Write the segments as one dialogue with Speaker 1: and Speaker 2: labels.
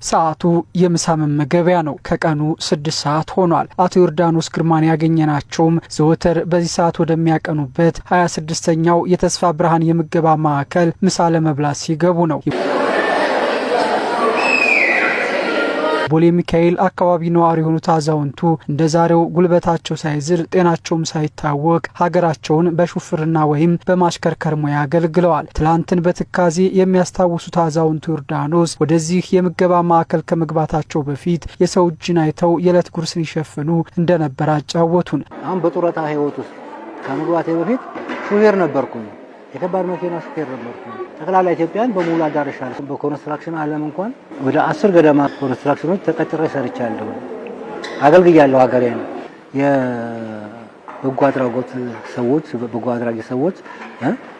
Speaker 1: ሰዓቱ የምሳ መመገቢያ ነው። ከቀኑ 6 ሰዓት ሆኗል። አቶ ዮርዳኖስ ግርማን ያገኘናቸውም ዘወትር በዚህ ሰዓት ወደሚያቀኑበት 26ኛው የተስፋ ብርሃን የምገባ ማዕከል ምሳ ለመብላት ሲገቡ ነው። ቦሌ ሚካኤል አካባቢ ነዋሪ የሆኑት አዛውንቱ እንደ ዛሬው ጉልበታቸው ሳይዝል ጤናቸውም ሳይታወቅ ሀገራቸውን በሹፍርና ወይም በማሽከርከር ሙያ አገልግለዋል። ትላንትን በትካዜ የሚያስታውሱት አዛውንቱ ዮርዳኖስ ወደዚህ የምገባ ማዕከል ከመግባታቸው በፊት የሰው እጅን አይተው የዕለት ጉርስን ይሸፍኑ እንደነበር አጫወቱን።
Speaker 2: አሁን በጡረታ ህይወት ውስጥ ከመግባቴ በፊት ሹፌር ነበርኩኝ። የከባድ መኪና ሹፌር ነበርኩኝ። ጠቅላላ ኢትዮጵያን በሙሉ አዳርሻለሁ። በኮንስትራክሽን ዓለም እንኳን ወደ 10 ገደማ ኮንስትራክሽኖች ተቀጥሬ ሰርቻለሁ። አገልግያለሁ ሀገሬን። የበጎ አድራጎት ሰዎች በጎ አድራጊ ሰዎች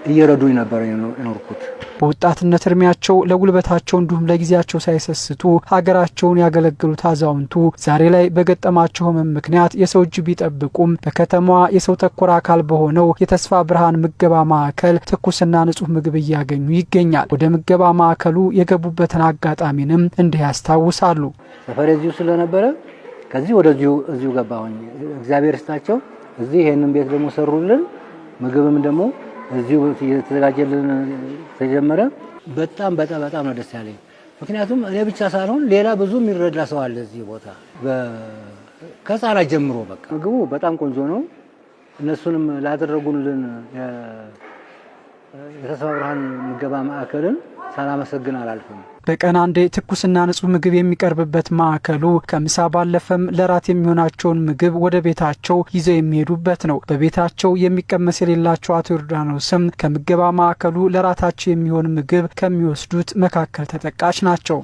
Speaker 2: እየረዱኝ ነበር የኖርኩት። በወጣትነት እድሜያቸው ለጉልበታቸው እንዲሁም ለጊዜያቸው ሳይሰስቱ ሀገራቸውን ያገለገሉት አዛውንቱ ዛሬ ላይ በገጠማቸው ህመም ምክንያት የሰው እጅ ቢጠብቁም በከተማዋ የሰው ተኮር አካል በሆነው የተስፋ ብርሃን ምገባ ማዕከል ትኩስና ንጹህ ምግብ እያገኙ ይገኛል። ወደ ምገባ ማዕከሉ የገቡበትን አጋጣሚንም እንዲህ ያስታውሳሉ። ሰፈሬ እዚሁ ስለነበረ ከዚህ ወደዚሁ ገባሁኝ። እግዚአብሔር ይስጣቸው። እዚህ ይሄንን ቤት ደግሞ ሰሩልን። ምግብም ደግሞ እዚሁ የተዘጋጀልን ተጀመረ። በጣም ነው ደስ ያለኝ። ምክንያቱም እኔ ብቻ ሳልሆን ሌላ ብዙ የሚረዳ ሰው አለ እዚህ ቦታ ከህፃናት ጀምሮ። በቃ ምግቡ በጣም ቆንጆ ነው። እነሱንም ላደረጉልን የተስፋ ብርሃን ምገባ ማዕከልን ሳላመሰግን አላልፍም።
Speaker 1: በቀን አንዴ ትኩስና ንጹህ ምግብ የሚቀርብበት ማዕከሉ ከምሳ ባለፈም ለራት የሚሆናቸውን ምግብ ወደ ቤታቸው ይዘው የሚሄዱበት ነው። በቤታቸው የሚቀመስ የሌላቸው አቶ ዮርዳኖስም ከምገባ ማዕከሉ ለራታቸው የሚሆን ምግብ ከሚወስዱት መካከል ተጠቃሽ ናቸው።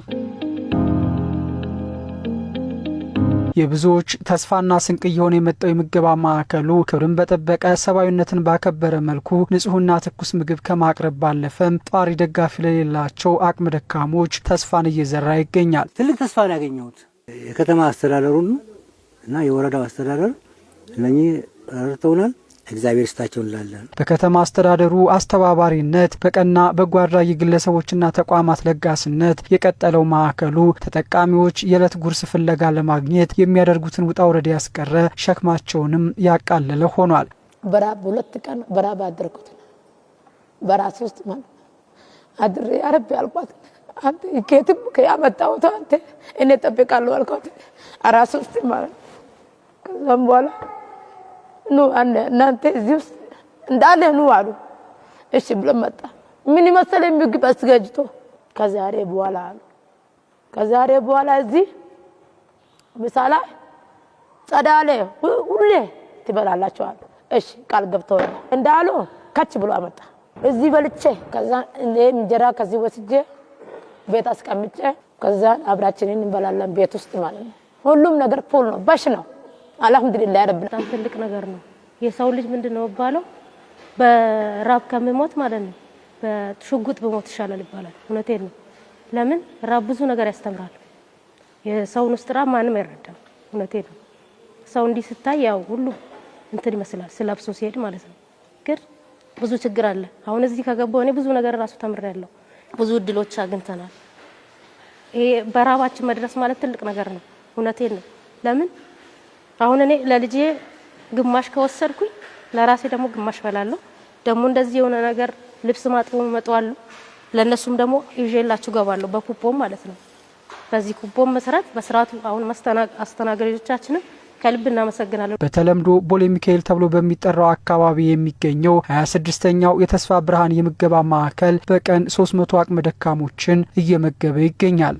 Speaker 1: የብዙዎች ተስፋና ስንቅ እየሆነ የመጣው የምገባ ማዕከሉ ክብርን በጠበቀ ሰብአዊነትን ባከበረ መልኩ ንጹህና ትኩስ ምግብ ከማቅረብ ባለፈም ጧሪ ደጋፊ ለሌላቸው አቅመ ደካሞች ተስፋን እየዘራ ይገኛል።
Speaker 2: ትልቅ ተስፋን ያገኘሁት የከተማ አስተዳደሩን እና የወረዳው አስተዳደር እነኚህ ረድተውናል። እግዚአብሔር ይስጣቸው እንላለን።
Speaker 1: በከተማ አስተዳደሩ አስተባባሪነት በቀና በጎ አድራጊ ግለሰቦችና ተቋማት ለጋስነት የቀጠለው ማዕከሉ ተጠቃሚዎች የዕለት ጉርስ ፍለጋ ለማግኘት የሚያደርጉትን ውጣ ውረድ ያስቀረ ሸክማቸውንም ያቃለለ ሆኗል።
Speaker 3: በራብ 2 ቀን በራብ አድርኩት። በራስ ውስጥ ማለት አድሬ አረብ ያልኳት አንተ ከየትም ከያመጣው አንተ እኔ ጠብቃለሁ አልኳት። አራስ ውስጥ ማለት ከዛም በኋላ ኑ እናንተ እዚህ ውስጥ እንዳለ ኑ አሉ። እሺ ብሎ መጣ። ምን መሰለኝ ምግብ አስገጅቶ ከዛሬ በኋላ አሉ ከዛሬ በኋላ እዚህ ምሳላ ጸዳለ ሁሌ ትበላላችሁ አሉ። እሺ ቃል ገብተው እንዳሉ ከች ብሎ አመጣ። እዚህ በልቼ ከዛ እንጀራ ከዚህ ወስጄ ቤት አስቀምጬ ከዛ አብራችንን እንበላለን ቤት ውስጥ ማለት ነው። ሁሉም ነገር ፉል ነው፣ ባሽ ነው። አልሐምዱሊላህ ረብና
Speaker 4: ትልቅ ነገር ነው። የሰው ልጅ ምንድነው ባለው በራብ ከመሞት ማለት ነው በሽጉጥ በሞት ይሻላል ይባላል። እውነቴን ነው። ለምን ራብ ብዙ ነገር ያስተምራል። የሰውን ውስጥ ራብ ማንም አይረዳም። እውነቴን ነው። ሰው እንዲህ ስታይ ያው ሁሉ እንትን ይመስላል ስለብሶ ሲሄድ ማለት ነው። ግን ብዙ ችግር አለ። አሁን እዚህ ከገባው እኔ ብዙ ነገር ራሱ ተምሬያለሁ። ብዙ እድሎች አግኝተናል። ይሄ በራባችን መድረስ ማለት ትልቅ ነገር ነው። እውነቴን ነው። ለምን አሁን እኔ ለልጄ ግማሽ ከወሰድኩኝ ለራሴ ደግሞ ግማሽ በላለሁ። ደግሞ እንደዚህ የሆነ ነገር ልብስ ማጥቦ መጥዋለሁ። ለነሱም ደግሞ ይዤላችሁ ገባለሁ በኩፖም ማለት ነው። በዚህ ኩፖም መሰረት በስራቱ አሁን አስተናጋጆቻችንን ከልብ እናመሰግናለን።
Speaker 1: በተለምዶ ቦሌ ሚካኤል ተብሎ በሚጠራው አካባቢ የሚገኘው 26ኛው የተስፋ ብርሃን የምገባ ማዕከል በቀን 300 አቅመ ደካሞችን እየመገበ ይገኛል።